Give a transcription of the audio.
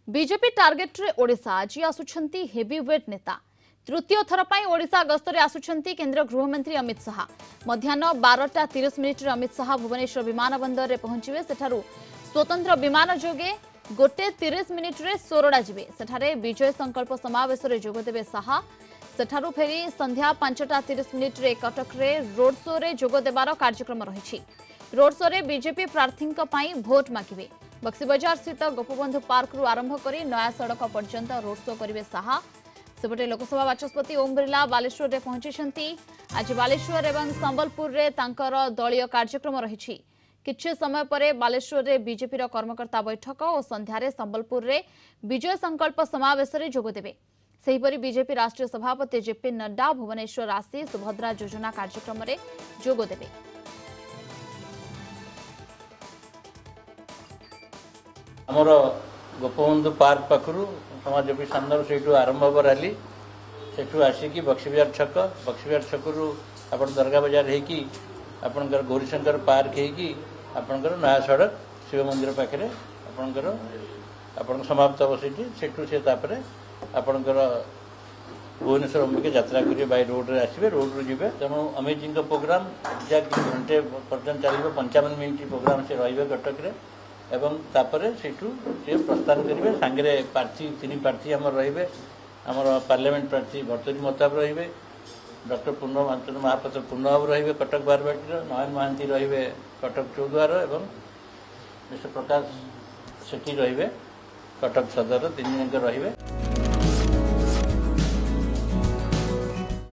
BJP target रे ओडिशा आज आसुछंती heavyweight नेता तृतीय थर पर ओडिशा गस्तरे आसुछंती केंद्र गृहमंत्री अमित शाह। मध्याह्न 12:30 अमित शाह भुवनेश्वर विमान बंदर रे पहुंचवे। सेठारु स्वतंत्र विमान जोगे 1:30 रे सोरडा जिवे। सेठारे विजय संकल्प समावेश रे जोग देबे शाह। सेठारु फेरी संध्या 5:30 रे कटक रे रोड शो रे जोग देबार कार्यक्रम रहिछि। रोड शो रे बीजेपी प्रार्थी भोट मागिबे। बक्सीबजार स्थित गोपबंधु पार्क रु आरंभ करी नया सड़क पर्यंत रोड शो करिवे शाह। सेपटे लोकसभा बाचस्पति ओम बिरला बालेश्वर रे पहुंची। आज बालेश्वर एवं संबलपुर रे तांकर दलीय कार्यक्रम रहिछि। किछि समय परे बालेश्वर रे बीजेपी रो कर्मकर्ता बैठक और संध्यारे संबलपुर रे विजय संकल्प समावेश रे जोग देबे। सेहिपरि बीजेपी राष्ट्रीय सभापति जेपी नड्डा भुवनेश्वर आसी सुभद्रा योजना कार्यक्रम रे जोग देबे। आमर गोपबंधु पार्क पाखु समाजपी सामने से आरंभ हम रैली से आसिकी बक्सीबजार छकु आप दरगाह बाजार होगी आपणकर गौरीशंकर पार्क होगी आपणकर नया सड़क शिव मंदिर पाखे आपण समाप्त हम से आपणकर भुवनेश्वर अंबिका यात्रा करेंगे बाय रोड रे आसवे रोड रू जी तेणु अमित जी प्रोग्राम एक्जाक्ट घंटे पर्यटन चलो 55 मिनट प्रोग्राम से रे कटक रे एवं तापरे सेठू से प्रस्थान करेंगे सांगे प्रार्थी 3 प्रार्थी आम रे आमर पार्लियामेंट प्रार्थी भर्तरी मताब रे डॉक्टर पूर्ण महापात्र पूर्ण बाबू रे कटक बारबाटी नयन महांती रे कटक चौद्वार एवं मिस्टर प्रकाश सेठी रे कटक सदर 3 जन रे।